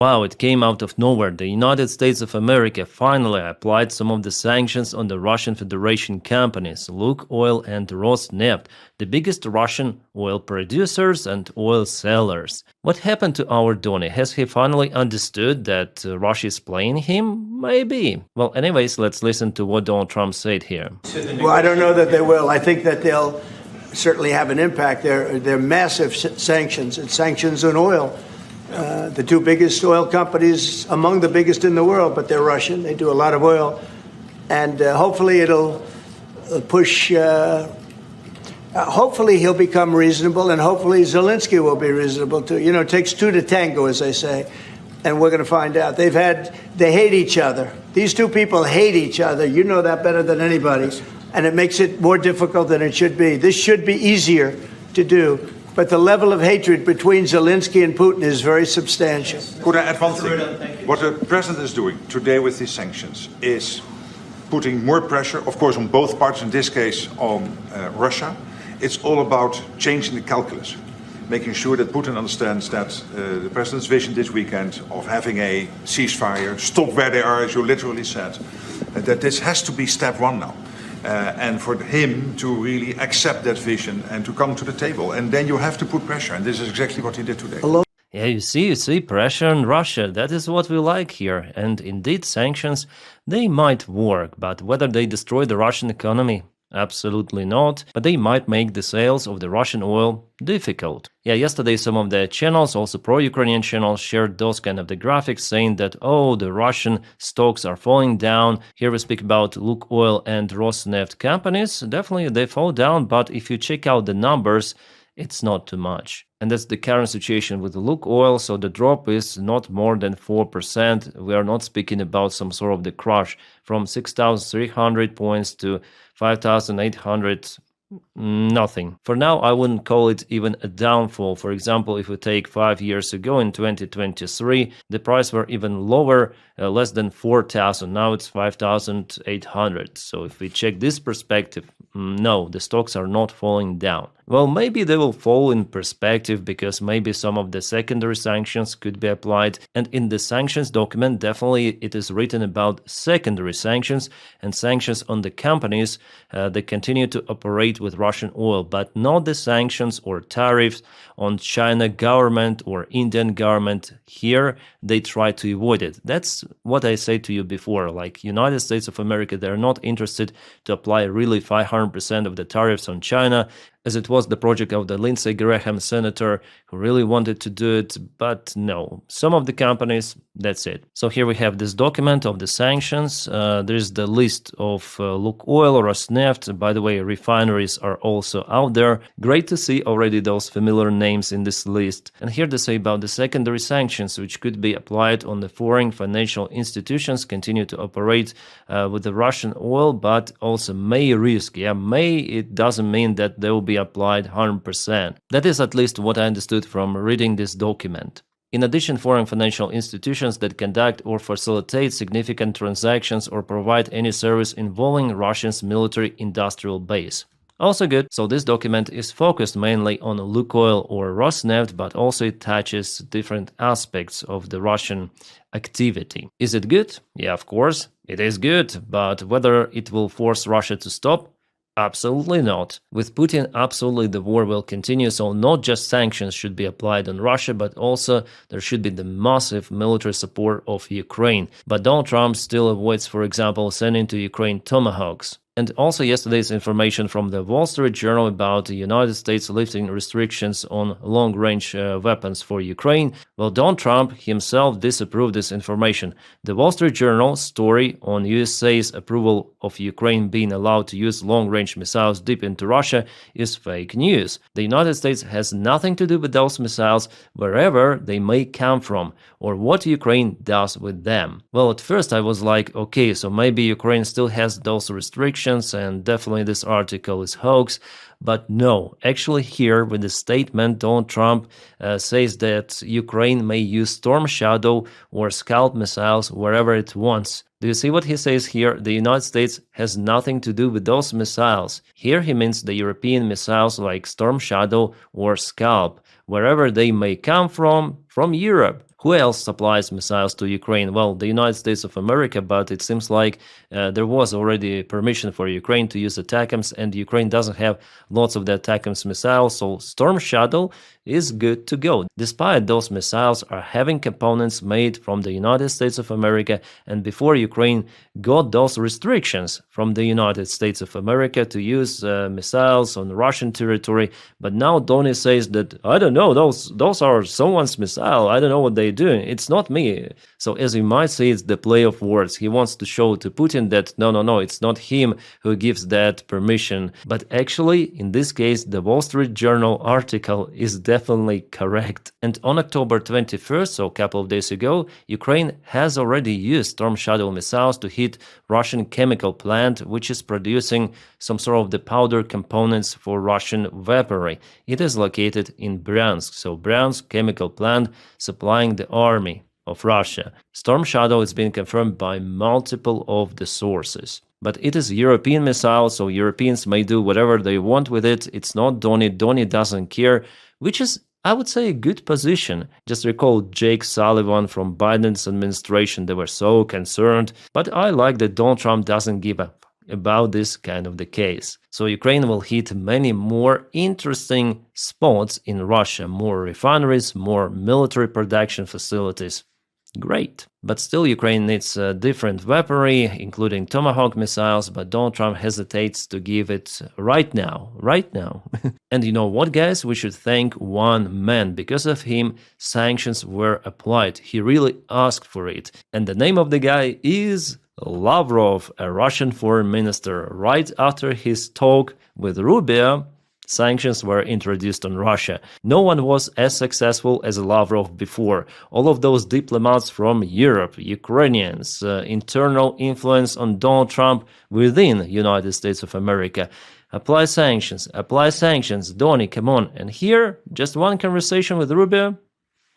Wow, it came out of nowhere. The United States of America finally applied some of the sanctions on the Russian Federation companies, Lukoil and Rosneft, the biggest Russian oil producers and oil sellers. What happened to our Donny? Has he finally understood that Russia is playing him? Maybe. Well, anyways, let's listen to what Donald Trump said here. Well, I don't know that they will. I think that they'll certainly have an impact. They're massive sanctions. It's sanctions on oil. The two biggest oil companies, among the biggest in the world, but they're Russian. They do a lot of oil. And hopefully it'll push, hopefully he'll become reasonable, and hopefully Zelensky will be reasonable too. You know, it takes two to tango, as they say, and we're going to find out. They hate each other. These two people hate each other. You know that better than anybody. And it makes it more difficult than it should be. This should be easier to do. But the level of hatred between Zelensky and Putin is very substantial. Could I add one thing? What the president is doing today with these sanctions is putting more pressure, of course, on both parties, in this case on Russia. It's all about changing the calculus, making sure that Putin understands that the president's vision this weekend of having a ceasefire, stop where they are, as you literally said, that this has to be step one now. And for him to really accept that vision and to come to the table. And then you have to put pressure. And this is exactly what he did today. Yeah, you see, pressure on Russia. That is what we like here. And indeed, sanctions, they might work. But whether they destroy the Russian economy? Absolutely not, but they might make the sales of the Russian oil difficult. Yeah, yesterday some of the channels, also pro-Ukrainian channels, shared those kind of the graphics saying that, oh, the Russian stocks are falling down. Here we speak about Lukoil and Rosneft companies. Definitely they fall down, but if you check out the numbers, it's not too much. And that's the current situation with Lukoil, so the drop is not more than 4%. We are not speaking about some sort of the crash from 6,300 points to 5,800, nothing. For now, I wouldn't call it even a downfall. For example, if we take 5 years ago in 2023, the price were even lower, less than 4,000. Now it's 5,800. So if we check this perspective, no, the stocks are not falling down. Well, maybe they will fall in perspective because maybe some of the secondary sanctions could be applied. And in the sanctions document, definitely it is written about secondary sanctions and sanctions on the companies that continue to operate with Russian oil, but not the sanctions or tariffs on China government or Indian government. Here, they try to avoid it. That's what I said to you before, like United States of America, they're not interested to apply really 500% of the tariffs on China, as it was the project of the Lindsey Graham senator who really wanted to do it, but no, some of the companies, that's it. So here we have this document of the sanctions. There's the list of Lukoil, Rosneft. By the way, refineries are also out there. Great to see already those familiar names in this list. And here they say about the secondary sanctions, which could be applied on the foreign financial institutions continue to operate with the Russian oil, but also may risk. Yeah, may, it doesn't mean that they will be applied 100%. That is at least what I understood from reading this document. In addition, foreign financial institutions that conduct or facilitate significant transactions or provide any service involving Russia's military-industrial base. Also good, so this document is focused mainly on Lukoil or Rosneft, but also it touches different aspects of the Russian activity. Is it good? Yeah, of course, it is good, but whether it will force Russia to stop? Absolutely not. With Putin, absolutely the war will continue, so not just sanctions should be applied on Russia, but also there should be the massive military support of Ukraine. But Donald Trump still avoids, for example, sending to Ukraine Tomahawks. And also yesterday's information from the Wall Street Journal about the United States lifting restrictions on long-range weapons for Ukraine. Well, Donald Trump himself disapproved this information. The Wall Street Journal story on USA's approval of Ukraine being allowed to use long-range missiles deep into Russia is fake news. The United States has nothing to do with those missiles, wherever they may come from, or what Ukraine does with them. Well, at first I was like, okay, so maybe Ukraine still has those restrictions, and definitely this article is hoax, but no, actually here with the statement Donald Trump says that Ukraine may use Storm Shadow or Scalp missiles wherever it wants. Do you see what he says here? The United States has nothing to do with those missiles. Here he means the European missiles like Storm Shadow or Scalp, wherever they may come from Europe. Who else supplies missiles to Ukraine? Well, the United States of America, but it seems like there was already permission for Ukraine to use ATACMS, and Ukraine doesn't have lots of the ATACMS missiles, so Storm Shadow is good to go. Despite those missiles are having components made from the United States of America, and before Ukraine got those restrictions from the United States of America to use missiles on Russian territory, but now Donny says that, I don't know, those are someone's missile, I don't know what they're doing, it's not me. So as you might see, it's the play of words. He wants to show to Putin that no, it's not him who gives that permission. But actually, in this case, the Wall Street Journal article is definitely correct. And on October 21st, so a couple of days ago, Ukraine has already used Storm Shadow missiles to hit Russian chemical plant, which is producing some sort of the powder components for Russian weaponry. It is located in Bryansk, so Bryansk chemical plant supplying the army of Russia. Storm Shadow is being confirmed by multiple of the sources. But it is European missile, so Europeans may do whatever they want with it. It's not Donny. Donny doesn't care, which is, I would say, a good position. Just recall Jake Sullivan from Biden's administration. They were so concerned. But I like that Donald Trump doesn't give up about this kind of the case. So Ukraine will hit many more interesting spots in Russia, more refineries, more military production facilities. Great. But still Ukraine needs different weaponry, including Tomahawk missiles, but Donald Trump hesitates to give it right now. And you know what, guys? We should thank one man. Because of him, sanctions were applied. He really asked for it. And the name of the guy is Lavrov, a Russian foreign minister. Right after his talk with Rubio, sanctions were introduced on Russia. No one was as successful as Lavrov before. All of those diplomats from Europe, Ukrainians, internal influence on Donald Trump within United States of America. Apply sanctions, Donny, come on. And here, just one conversation with Rubio.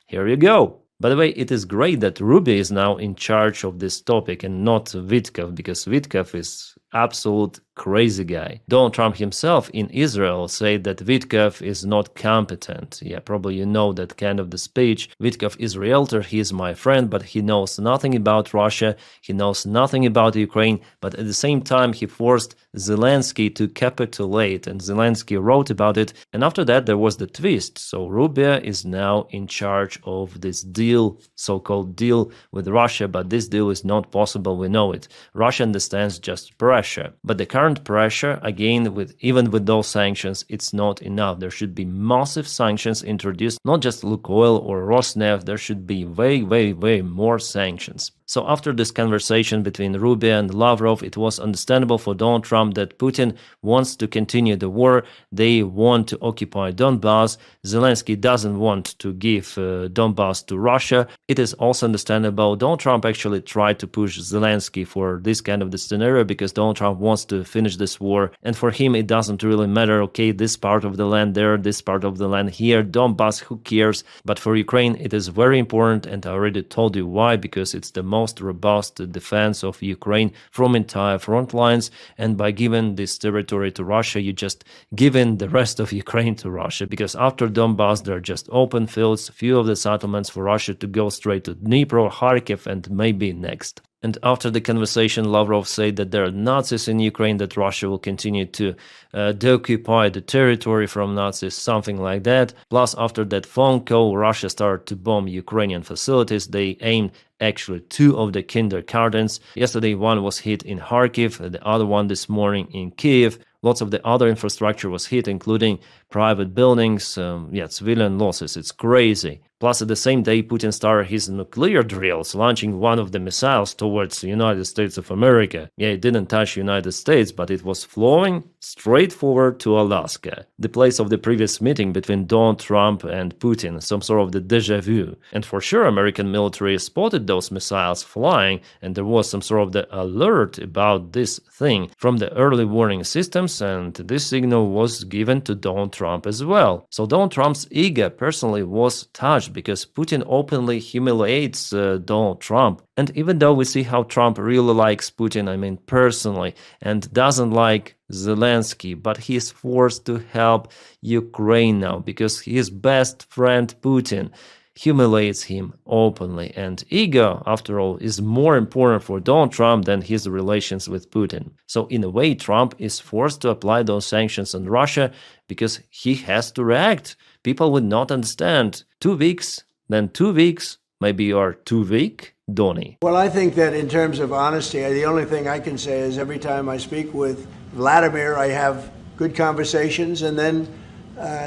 Here you go. By the way, it is great that Rubio is now in charge of this topic and not Witkoff, because Witkoff is absolute crazy guy. Donald Trump himself in Israel said that Witkoff is not competent. Yeah, probably you know that kind of the speech. Witkoff is a realtor, he is my friend, but he knows nothing about Russia, he knows nothing about Ukraine, but at the same time he forced Zelensky to capitulate, and Zelensky wrote about it, and after that there was the twist. So Rubio is now in charge of this deal, so-called deal with Russia, but this deal is not possible, we know it. Russia understands just pressure, but the current pressure, again, even with those sanctions, it's not enough. There should be massive sanctions introduced, not just Lukoil or Rosneft. There should be way more sanctions. So after this conversation between Rubio and Lavrov, it was understandable for Donald Trump that Putin wants to continue the war. They want to occupy Donbass. Zelensky doesn't want to give Donbass to Russia. It is also understandable. Donald Trump actually tried to push Zelensky for this kind of the scenario because Donald Trump wants to finish this war. And for him, it doesn't really matter, okay, this part of the land there, this part of the land here, Donbass, who cares? But for Ukraine, it is very important, and I already told you why, because it's the most robust defense of Ukraine from entire front lines, and by giving this territory to Russia, you just giving the rest of Ukraine to Russia, because after Donbass, there are just open fields, few of the settlements for Russia to go straight to Dnipro, Kharkiv, and maybe next. And after the conversation, Lavrov said that there are Nazis in Ukraine, that Russia will continue to deoccupy the territory from Nazis, something like that. Plus, after that phone call, Russia started to bomb Ukrainian facilities. They aimed actually 2 of the kindergartens. Yesterday, one was hit in Kharkiv, the other one this morning in Kiev. Lots of the other infrastructure was hit, including private buildings, civilian losses. It's crazy. Plus, at the same day, Putin started his nuclear drills, launching one of the missiles towards the United States of America. Yeah, it didn't touch the United States, but it was flowing straight forward to Alaska, the place of the previous meeting between Donald Trump and Putin, some sort of the déjà vu. And for sure, American military spotted those missiles flying, and there was some sort of the alert about this thing from the early warning systems, and this signal was given to Donald Trump as well. So Donald Trump's ego personally was touched, because Putin openly humiliates Donald Trump. And even though we see how Trump really likes Putin, I mean personally, and doesn't like Zelensky, but he's forced to help Ukraine now because his best friend Putin, humiliates him openly. And ego, after all, is more important for Donald Trump than his relations with Putin. So in a way, Trump is forced to apply those sanctions on Russia because he has to react. People would not understand. 2 weeks, then 2 weeks, maybe you are too weak, Donny. Well, I think that in terms of honesty, the only thing I can say is every time I speak with Vladimir, I have good conversations, and then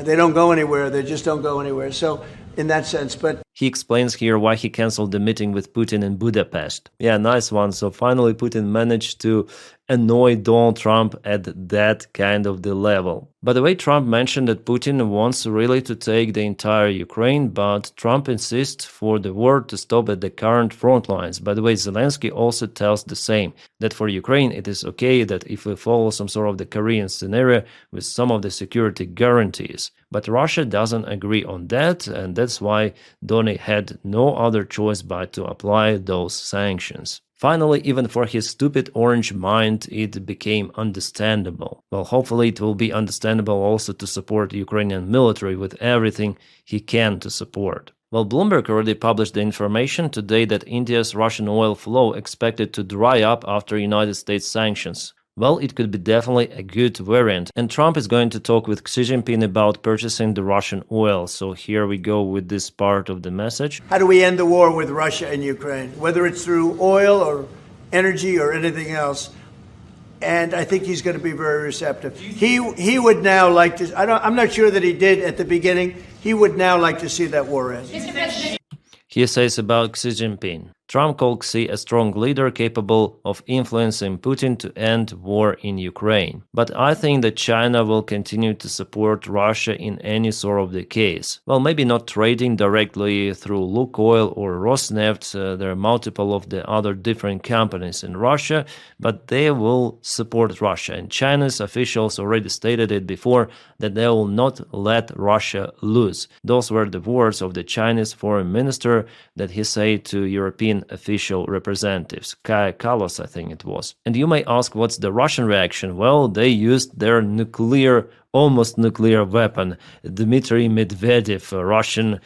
they don't go anywhere. They just don't go anywhere. So in that sense, but he explains here why he canceled the meeting with Putin in Budapest. Yeah, nice one. So finally Putin managed to annoy Donald Trump at that kind of the level. By the way, Trump mentioned that Putin wants really to take the entire Ukraine, but Trump insists for the war to stop at the current front lines. By the way, Zelensky also tells the same, that for Ukraine it is okay that if we follow some sort of the Korean scenario with some of the security guarantees. But Russia doesn't agree on that, and that's why Donny had no other choice but to apply those sanctions. Finally, even for his stupid orange mind, it became understandable. Well, hopefully it will be understandable also to support the Ukrainian military with everything he can to support. Well, Bloomberg already published the information today that India's Russian oil flow expected to dry up after United States sanctions. Well, it could be definitely a good variant. And Trump is going to talk with Xi Jinping about purchasing the Russian oil. So here we go with this part of the message. How do we end the war with Russia and Ukraine, whether it's through oil or energy or anything else? And I think he's going to be very receptive. He would now like to, I'm not sure that he did at the beginning, he would now like to see that war end. He says about Xi Jinping. Trump called Xi a strong leader capable of influencing Putin to end war in Ukraine. But I think that China will continue to support Russia in any sort of the case. Well, maybe not trading directly through Lukoil or Rosneft, there are multiple of the other different companies in Russia, but they will support Russia. And China's officials already stated it before that they will not let Russia lose. Those were the words of the Chinese foreign minister that he said to European official representatives, Kaja Kallas, I think it was. And you may ask, what's the Russian reaction? Well, they used their almost nuclear weapon, Dmitry Medvedev, a Russian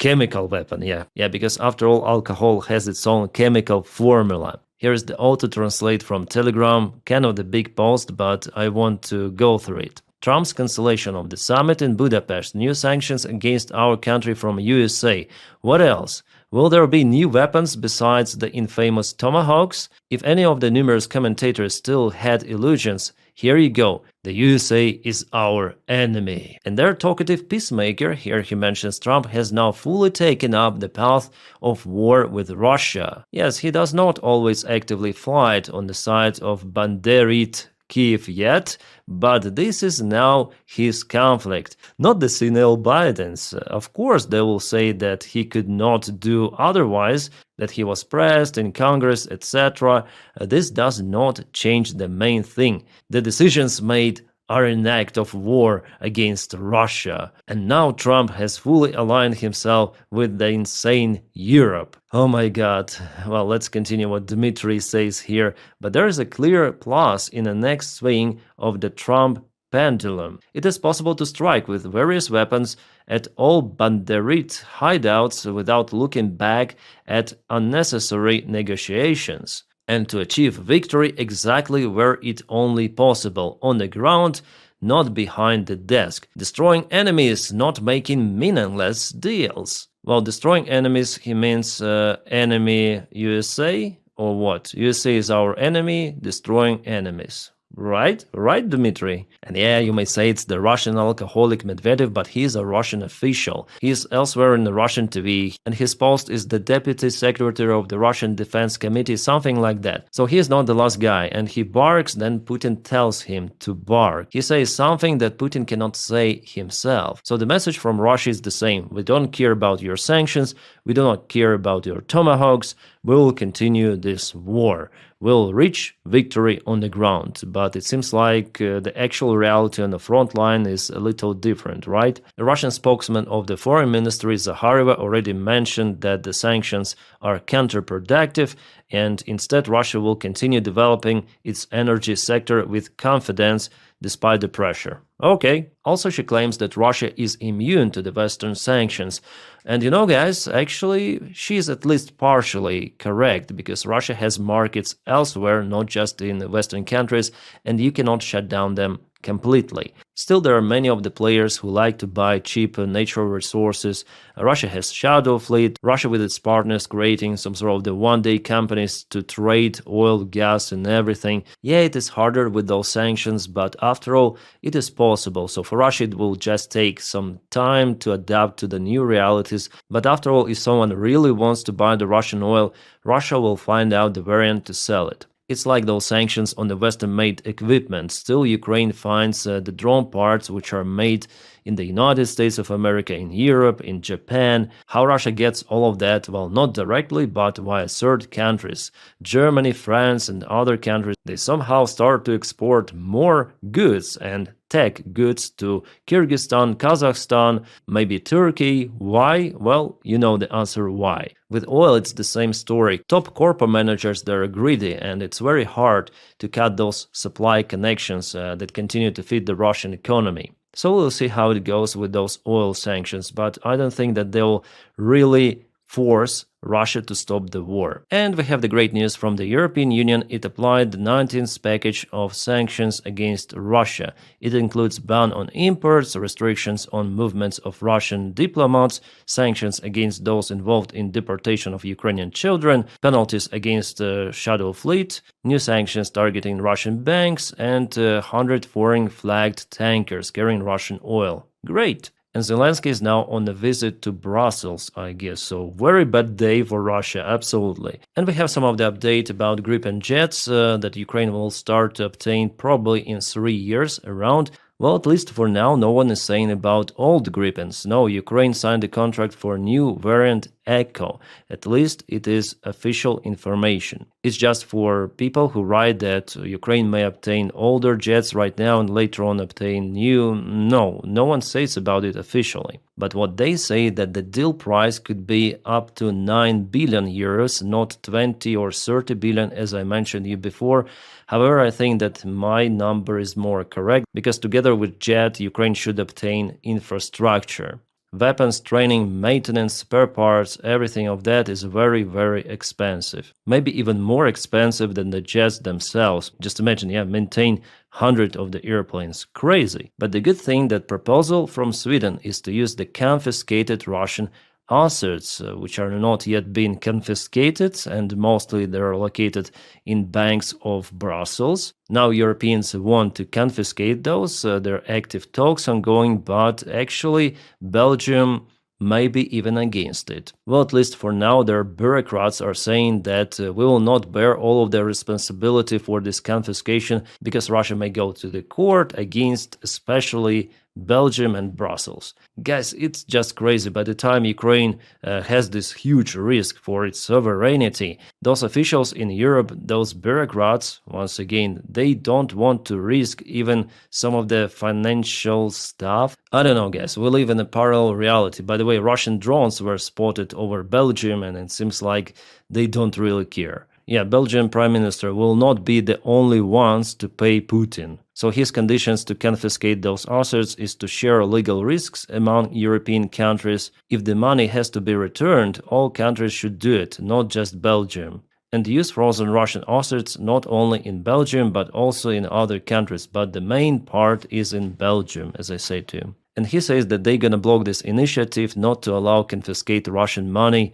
chemical weapon, yeah, because after all, alcohol has its own chemical formula. Here's the auto-translate from Telegram, kind of the big post, but I want to go through it. Trump's cancellation of the summit in Budapest, new sanctions against our country from USA. What else? Will there be new weapons besides the infamous Tomahawks? If any of the numerous commentators still had illusions, here you go. The USA is our enemy. And their talkative peacemaker, here he mentions Trump, has now fully taken up the path of war with Russia. Yes, he does not always actively fight on the side of Banderit Kiev yet, but this is now his conflict, not the senile Biden's. Of course, they will say that he could not do otherwise, that he was pressed in Congress, etc. This does not change the main thing. The decisions made are an act of war against Russia. And now Trump has fully aligned himself with the insane Europe. Oh my god. Well, let's continue what Dmitry says here. But there is a clear plus in the next swing of the Trump pendulum. It is possible to strike with various weapons at all Banderit hideouts without looking back at unnecessary negotiations, and to achieve victory exactly where it only possible, on the ground, not behind the desk. Destroying enemies, not making meaningless deals. Well, destroying enemies, he means enemy USA, or what? USA is our enemy, destroying enemies. Right, Dmitry? And yeah, you may say it's the Russian alcoholic Medvedev, but he is a Russian official. He is elsewhere in the Russian TV, and his post is the Deputy Secretary of the Russian Defense Committee, something like that. So he is not the last guy, and he barks, then Putin tells him to bark. He says something that Putin cannot say himself. So the message from Russia is the same. We don't care about your sanctions, we do not care about your tomahawks, we will continue this war. We'll reach victory on the ground, but it seems like the actual reality on the front line is a little different, right? The Russian spokesman of the Foreign Ministry, Zakharova, already mentioned that the sanctions are counterproductive, and instead Russia will continue developing its energy sector with confidence despite the pressure. Okay, also she claims that Russia is immune to the Western sanctions. And you know, guys, actually, she is at least partially correct because Russia has markets elsewhere, not just in Western countries, and you cannot shut down them completely. Still, there are many of the players who like to buy cheap natural resources. Russia has shadow fleet, Russia with its partners creating some sort of the one-day companies to trade oil, gas and everything. Yeah, it is harder with those sanctions, but after all, it is possible. So for Russia, it will just take some time to adapt to the new realities. But after all, if someone really wants to buy the Russian oil, Russia will find out the variant to sell it. It's like those sanctions on the Western-made equipment. Still, Ukraine finds the drone parts which are made in the United States of America, in Europe, in Japan. How Russia gets all of that? Well, not directly, but via third countries. Germany, France, and other countries, they somehow start to export more goods and tech goods to Kyrgyzstan, Kazakhstan, maybe Turkey. Why? Well, you know the answer why. With oil, it's the same story. Top corporate managers, they're greedy, and it's very hard to cut those supply connections that continue to feed the Russian economy. So we'll see how it goes with those oil sanctions, but I don't think that they'll really force Russia to stop the war. And we have the great news from the European Union. It applied the 19th package of sanctions against Russia. It includes ban on imports, restrictions on movements of Russian diplomats, sanctions against those involved in deportation of Ukrainian children, penalties against the shadow fleet, new sanctions targeting Russian banks, and 100 foreign flagged tankers carrying Russian oil. Great! And Zelensky is now on a visit to Brussels, I guess. So very bad day for Russia, absolutely. And we have some of the update about Gripen jets that Ukraine will start to obtain probably in 3 years around. Well, at least for now, no one is saying about old Gripens. No, Ukraine signed a contract for new variant Echo. At least it is official information. It's just for people who write that Ukraine may obtain older jets right now and later on obtain new. No one says about it officially. But what they say that the deal price could be up to 9 billion euros, not 20 or 30 billion as I mentioned you before. However, I think that my number is more correct because together with jet, Ukraine should obtain infrastructure. Weapons, training, maintenance, spare parts, everything of that is very, very expensive. Maybe even more expensive than the jets themselves. Just imagine, maintain 100 of the airplanes. Crazy. But the good thing that proposal from Sweden is to use the confiscated Russian assets, which are not yet being confiscated, and mostly they're located in banks of Brussels. Now Europeans want to confiscate those. There are active talks ongoing, but actually Belgium may be even against it. Well, at least for now, their bureaucrats are saying that we will not bear all of the responsibility for this confiscation because Russia may go to the court against especially Belgium and Brussels. Guys, it's just crazy. By the time Ukraine has this huge risk for its sovereignty, those officials in Europe, those bureaucrats, once again, they don't want to risk even some of the financial stuff. I don't know, guys, we live in a parallel reality. By the way, Russian drones were spotted over Belgium and it seems like they don't really care. Yeah, Belgian Prime Minister will not be the only ones to pay Putin. So his conditions to confiscate those assets is to share legal risks among European countries. If the money has to be returned, all countries should do it, not just Belgium. And use frozen Russian assets not only in Belgium but also in other countries, but the main part is in Belgium, as I say too. And he says that they're gonna block this initiative not to allow confiscate Russian money.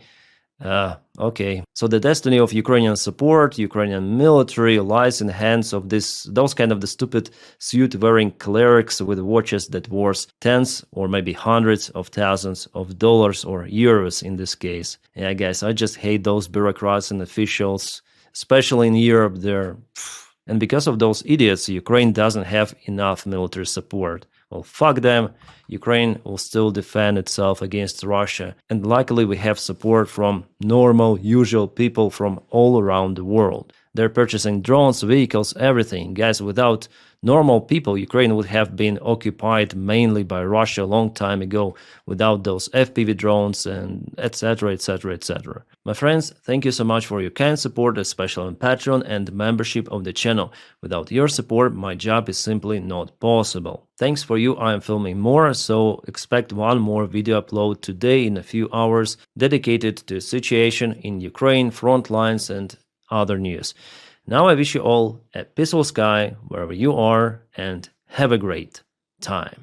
Okay. So the destiny of Ukrainian support, Ukrainian military lies in the hands of those kind of the stupid suit-wearing clerics with watches that worth tens or maybe hundreds of thousands of dollars or euros in this case. Yeah, guys, I just hate those bureaucrats and officials, especially in Europe. And because of those idiots, Ukraine doesn't have enough military support. Well, fuck them. Ukraine will still defend itself against Russia. And luckily we have support from normal, usual people from all around the world. They're purchasing drones, vehicles, everything. Guys, without normal people, Ukraine would have been occupied mainly by Russia a long time ago, without those FPV drones and etc, etc, etc. My friends, thank you so much for your kind support, especially on Patreon and membership of the channel. Without your support, my job is simply not possible. Thanks for you, I am filming more, so expect one more video upload today in a few hours dedicated to the situation in Ukraine, front lines and other news. Now I wish you all a peaceful sky wherever you are and have a great time.